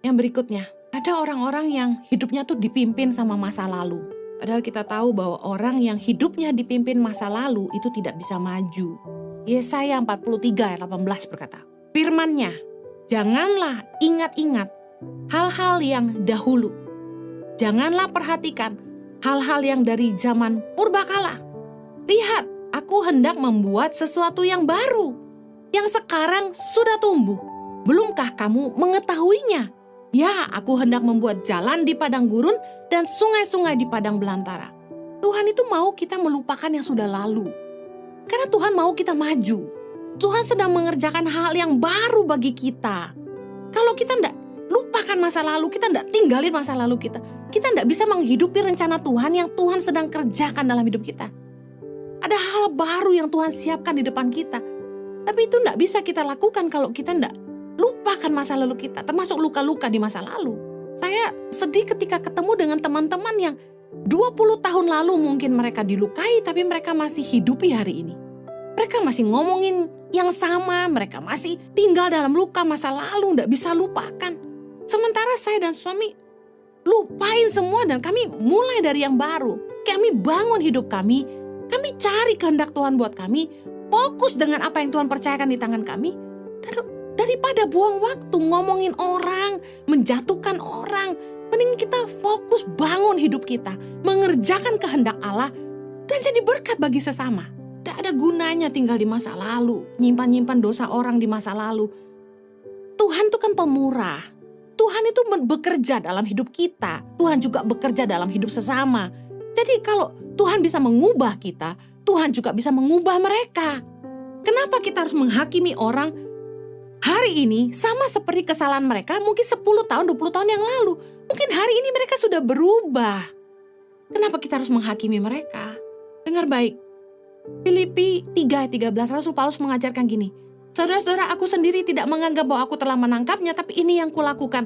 Yang berikutnya, ada orang-orang yang hidupnya tuh dipimpin sama masa lalu. Padahal kita tahu bahwa orang yang hidupnya dipimpin masa lalu itu tidak bisa maju. Yesaya 43 ayat 18 berkata, firman-Nya, janganlah ingat-ingat hal-hal yang dahulu. Janganlah perhatikan hal-hal yang dari zaman purbakala. Lihat, aku hendak membuat sesuatu yang baru, yang sekarang sudah tumbuh. Belumkah kamu mengetahuinya? Ya, aku hendak membuat jalan di padang gurun dan sungai-sungai di padang belantara. Tuhan itu mau kita melupakan yang sudah lalu. Karena Tuhan mau kita maju. Tuhan sedang mengerjakan hal yang baru bagi kita. Kalau kita tidak lupakan masa lalu, kita tidak tinggalin masa lalu kita tidak bisa menghidupi rencana Tuhan yang Tuhan sedang kerjakan dalam hidup kita. Ada hal baru yang Tuhan siapkan di depan kita. Tapi itu tidak bisa kita lakukan kalau kita tidak lupakan masa lalu kita, termasuk luka-luka di masa lalu. Saya sedih ketika ketemu dengan teman-teman yang 20 tahun lalu mungkin mereka dilukai, tapi mereka masih hidupi hari ini. Mereka masih ngomongin yang sama, mereka masih tinggal dalam luka masa lalu, tidak bisa lupakan. Sementara saya dan suami lupain semua dan kami mulai dari yang baru. Kami bangun hidup kami cari kehendak Tuhan buat kami, fokus dengan apa yang Tuhan percayakan di tangan kami. Daripada buang waktu ngomongin orang, menjatuhkan orang, mending kita fokus bangun hidup kita, mengerjakan kehendak Allah, dan jadi berkat bagi sesama. Tidak ada gunanya tinggal di masa lalu, nyimpan-nyimpan dosa orang di masa lalu. Tuhan itu kan pemurah. Tuhan itu bekerja dalam hidup kita. Tuhan juga bekerja dalam hidup sesama. Jadi kalau Tuhan bisa mengubah kita, Tuhan juga bisa mengubah mereka. Kenapa kita harus menghakimi orang hari ini sama seperti kesalahan mereka mungkin 10 tahun, 20 tahun yang lalu? Mungkin hari ini mereka sudah berubah. Kenapa kita harus menghakimi mereka? Dengar baik. Filipi 3 ayat 13, Rasul Paulus mengajarkan gini. Saudara-saudara, aku sendiri tidak menganggap bahwa aku telah menangkapnya, tapi ini yang kulakukan.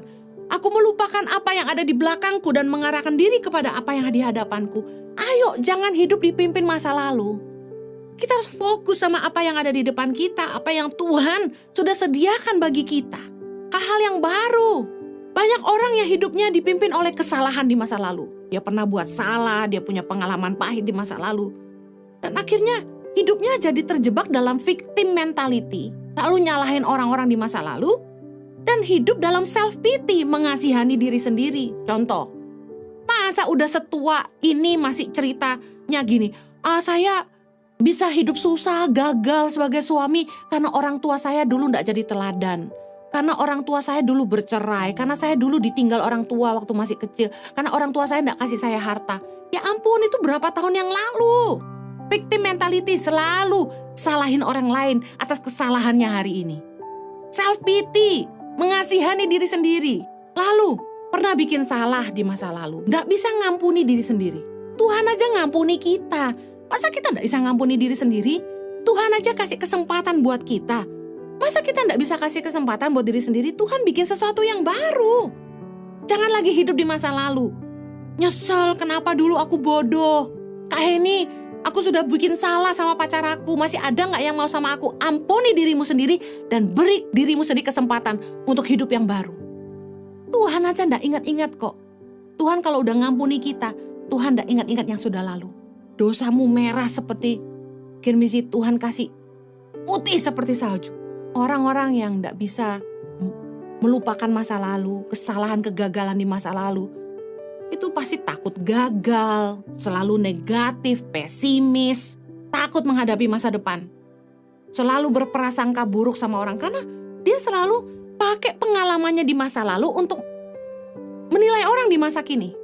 Aku melupakan apa yang ada di belakangku dan mengarahkan diri kepada apa yang di hadapanku. Ayo, jangan hidup dipimpin masa lalu. Kita harus fokus sama apa yang ada di depan kita, apa yang Tuhan sudah sediakan bagi kita. Hal-hal yang baru. Banyak orang yang hidupnya dipimpin oleh kesalahan di masa lalu. Dia pernah buat salah, dia punya pengalaman pahit di masa lalu. Dan akhirnya hidupnya jadi terjebak dalam victim mentality. Selalu nyalahin orang-orang di masa lalu. dan hidup dalam self-pity, mengasihani diri sendiri. Contoh, masa udah setua ini masih ceritanya gini, saya bisa hidup susah, gagal sebagai suami karena orang tua saya dulu gak jadi teladan. Karena orang tua saya dulu bercerai, karena saya dulu ditinggal orang tua waktu masih kecil, karena orang tua saya gak kasih saya harta. Ya ampun, itu berapa tahun yang lalu. Victim mentality, selalu salahin orang lain atas kesalahannya hari ini. Self-pity, mengasihani diri sendiri. Lalu, pernah bikin salah di masa lalu, gak bisa ngampuni diri sendiri. Tuhan aja ngampuni kita. Masa kita gak bisa ngampuni diri sendiri? Tuhan aja kasih kesempatan buat kita. Masa kita gak bisa kasih kesempatan buat diri sendiri? Tuhan bikin sesuatu yang baru. Jangan lagi hidup di masa lalu. Nyesel, kenapa dulu aku bodoh? Kak Heni, aku sudah bikin salah sama pacar aku. Masih ada gak yang mau sama aku? Ampuni dirimu sendiri dan beri dirimu sendiri kesempatan untuk hidup yang baru. Tuhan aja gak ingat-ingat kok. Tuhan kalau udah ngampuni kita, Tuhan gak ingat-ingat yang sudah lalu. Dosamu merah seperti kirmisi, Tuhan kasih putih seperti salju. Orang-orang yang gak bisa melupakan masa lalu, kesalahan, kegagalan di masa lalu, itu pasti takut gagal, selalu negatif, pesimis, takut menghadapi masa depan. Selalu berprasangka buruk sama orang karena dia selalu pakai pengalamannya di masa lalu untuk menilai orang di masa kini.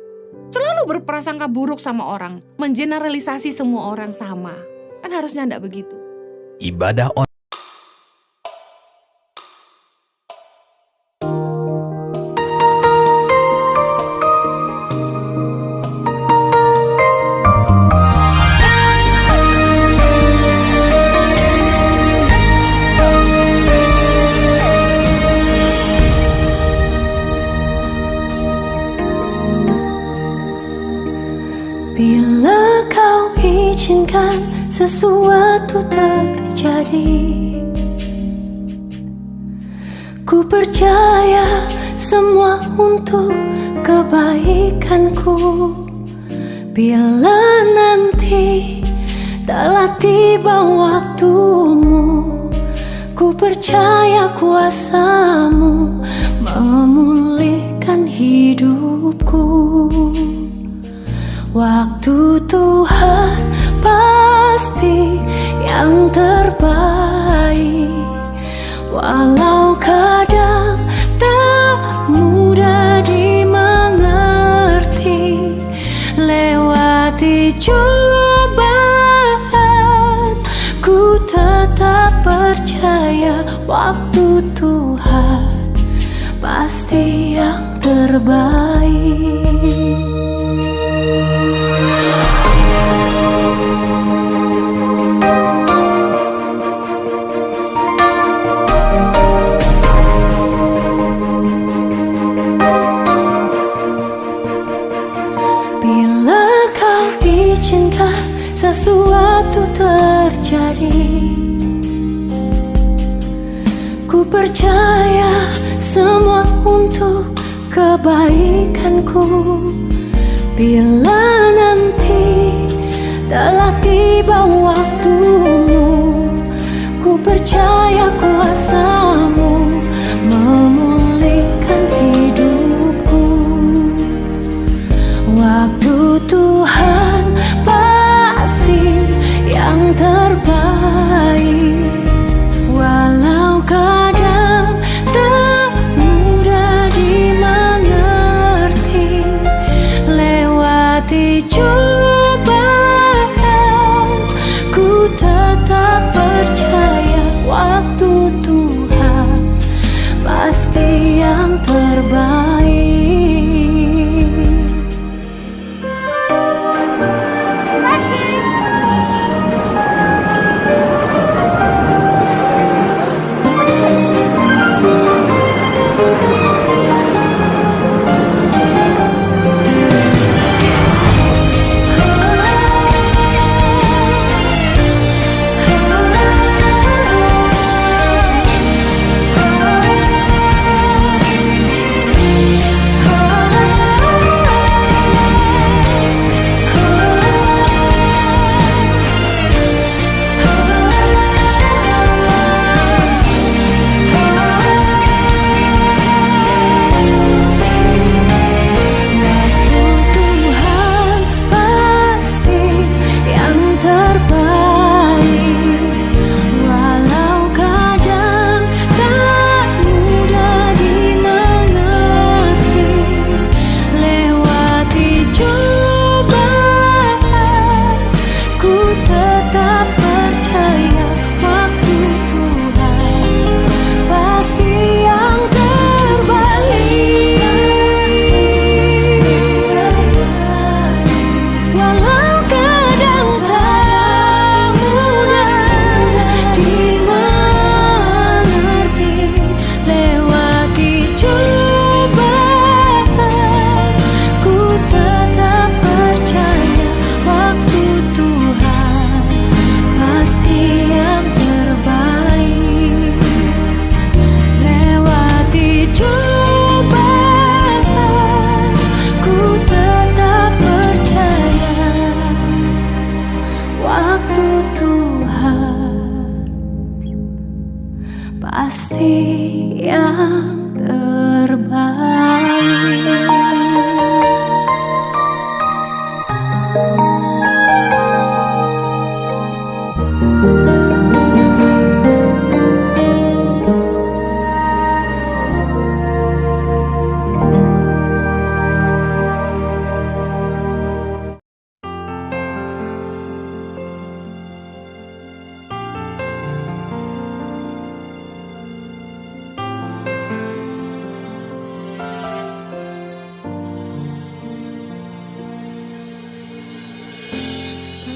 Selalu berprasangka buruk sama orang, mengeneralisasi semua orang sama. Kan harusnya enggak begitu. Ibadah on. Bila kau izinkan sesuatu terjadi, ku percaya semua untuk kebaikanku. Bila nanti telah tiba waktumu, ku percaya kuasamu memulihkan hidupku. Waktu Tuhan pasti yang terbaik, walau kadang tak mudah dimengerti. Lewati cobaan, ku tetap percaya waktu Tuhan pasti yang terbaik. Bila kau izinkan sesuatu terjadi, ku percaya semua untuk kebaikanku. Bila nanti telah tiba waktumu, ku percaya kuasamu memulihkan hidupku. Waktu Tuhan pasti yang terbaik, walau kadang tak mudah dimengerti. Lewati cobaan, ku tetap percaya waktu Tuhan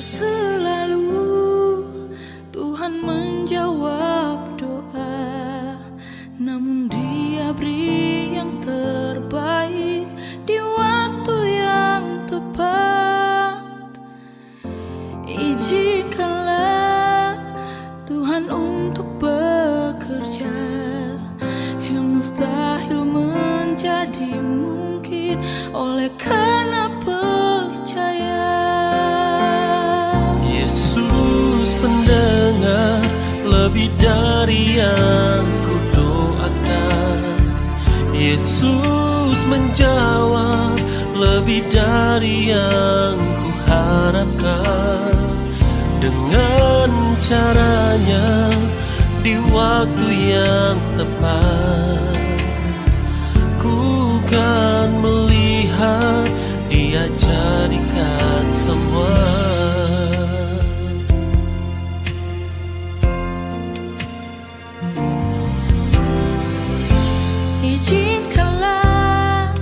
selalu Tuhan menjawab doa, namun Dia beri yang terbaik di waktu yang tepat. Izinkanlah Tuhan untuk bekerja, yang mustahil menjadi mungkin oleh karena percaya. Yesus mendengar lebih dari yang ku doakan. Yesus menjawab lebih dari yang ku harapkan. Dengan caranya di waktu yang tepat, ku kan melihat Dia jadikan semua. Izinkanlah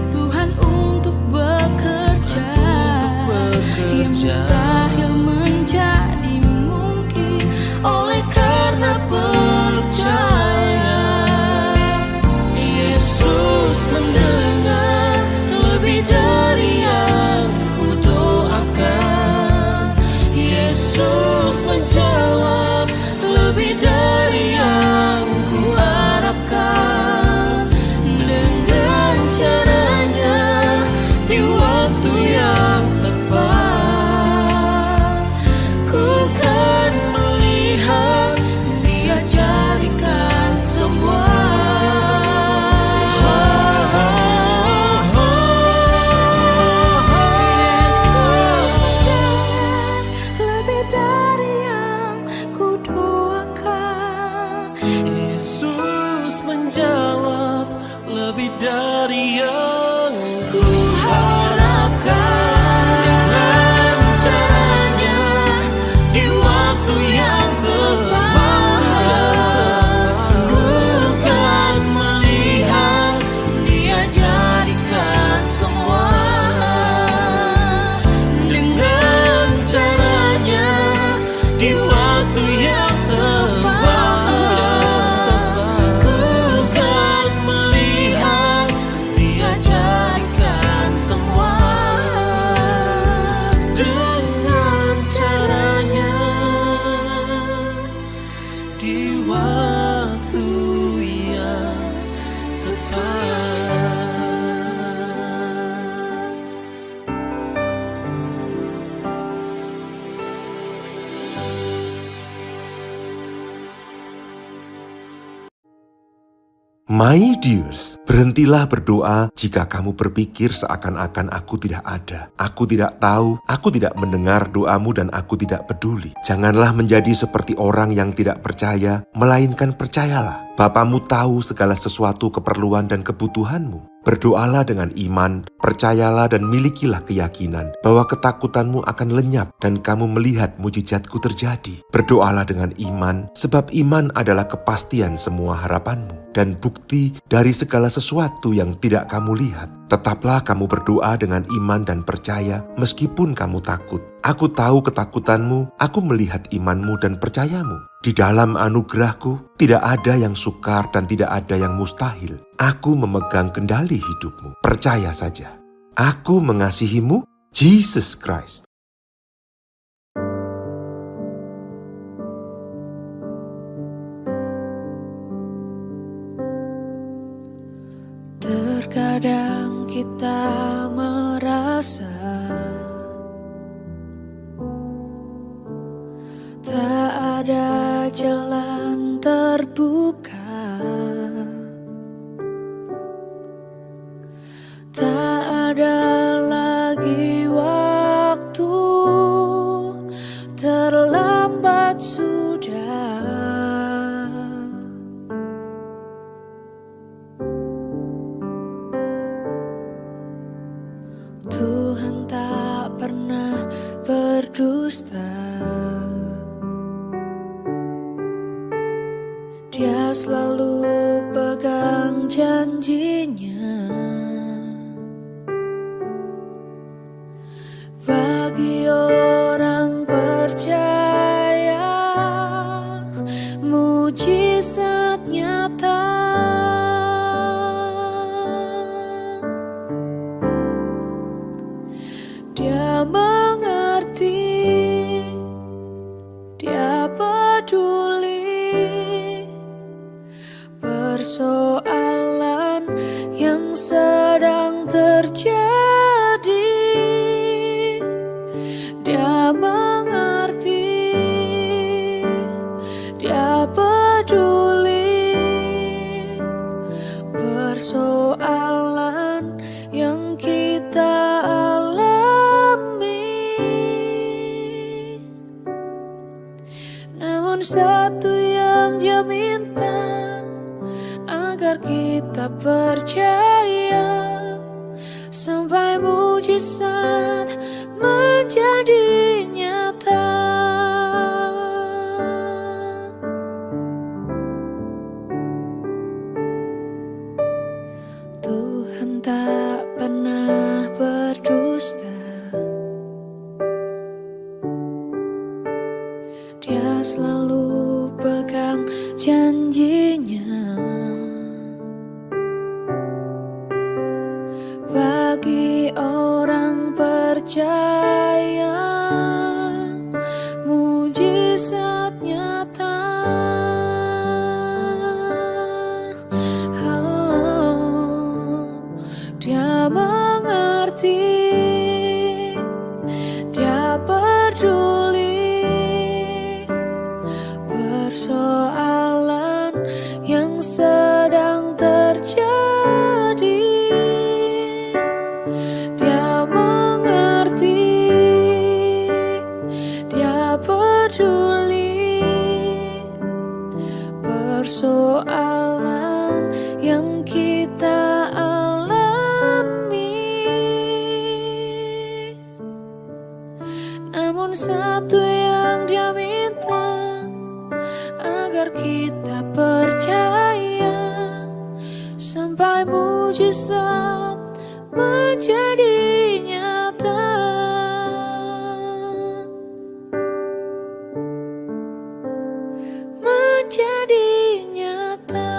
Tuhan untuk bekerja, yang mustahil menjadi mungkin oleh karena percaya. Yesus mendengar lebih dari yang ku doakan. Yesus menjawab lebih dari yang ku harapkan. Dengan caranya di waktu yang tepat, ku kan melihat Dia jadikan semua. Yesus menjawab lebih dari yang Yesus menjawab lebih dari yang ku harapkan. dengan caranya di waktu yang tepat, Ku kan melihat Dia jadikan semua. dengan caranya di waktu yang tepat, Ku kan melihat Dia jadikan semua. Dengan caranya di waktu yang tepat. My dears, berhentilah berdoa jika kamu berpikir seakan-akan aku tidak ada. Aku tidak tahu, aku tidak mendengar doamu dan aku tidak peduli. Janganlah menjadi seperti orang yang tidak percaya, melainkan percayalah. Bapamu tahu segala sesuatu keperluan dan kebutuhanmu. Berdoalah dengan iman, percayalah dan milikilah keyakinan bahwa ketakutanmu akan lenyap dan kamu melihat mujizatku terjadi. Berdoalah dengan iman, sebab iman adalah kepastian semua harapanmu dan bukti dari segala sesuatu yang tidak kamu lihat. Tetaplah kamu berdoa dengan iman dan percaya meskipun kamu takut. Aku tahu ketakutanmu, aku melihat imanmu dan percayamu. Di dalam anugerahku tidak ada yang sukar dan tidak ada yang mustahil. Aku memegang kendali hidupmu. Percaya saja. Aku mengasihimu, Jesus Christ. Terkadang kita merasa tak ada jalan terbuka, tak ada lagi waktu, terlambat sudah. Tuhan tak pernah berdusta. Dia selalu pegang janjinya. Bagi orang percaya mujizat nyata. Dia mengerti, dia peduli persoalan yang sedang terjadi. Dia mengerti, dia peduli persoalan yang kita alami. Namun satu yang dia minta, agar kita percaya sampai mujizat menjadi nyata. Tuhan tak pernah berdusta. Dia selalu pegang janjinya. Bagi orang percaya mujizat nyata. Dia mengerti, dia peduli persoalan yang sedang terjadi. Dia mengerti, dia peduli persoalan yang kita alami. Namun satu yang dia minta, agar kita percaya sampai mujizat menjadi nyata. Menjadi nyata.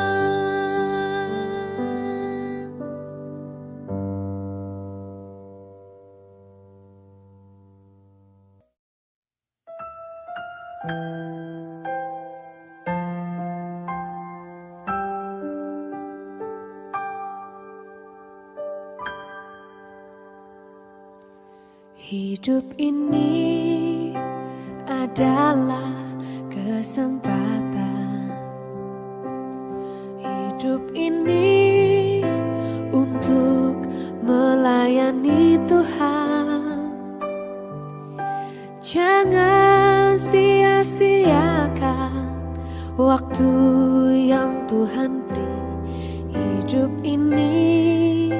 Hidup ini adalah kesempatan. Hidup ini untuk melayani Tuhan. Jangan sia-siakan waktu yang Tuhan beri. Hidup ini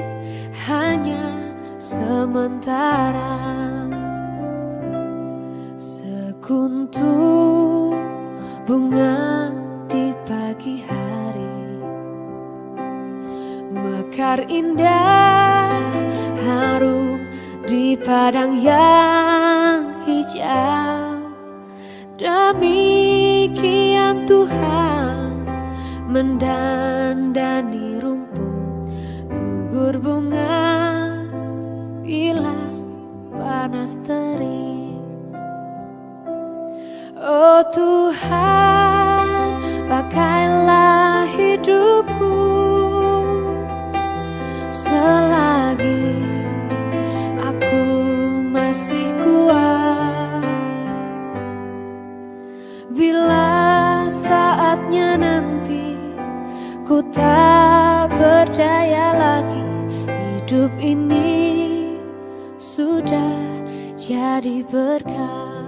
hanya sementara. Sekuntum bunga di pagi hari, mekar indah harum di padang yang hijau. Demikian Tuhan mendandani rumput gugur bunga bila panas terik. Oh Tuhan, pakailah hidupku selagi aku masih kuat. Bila saatnya nanti ku tak berdaya lagi, hidup ini sudah jadi berkah.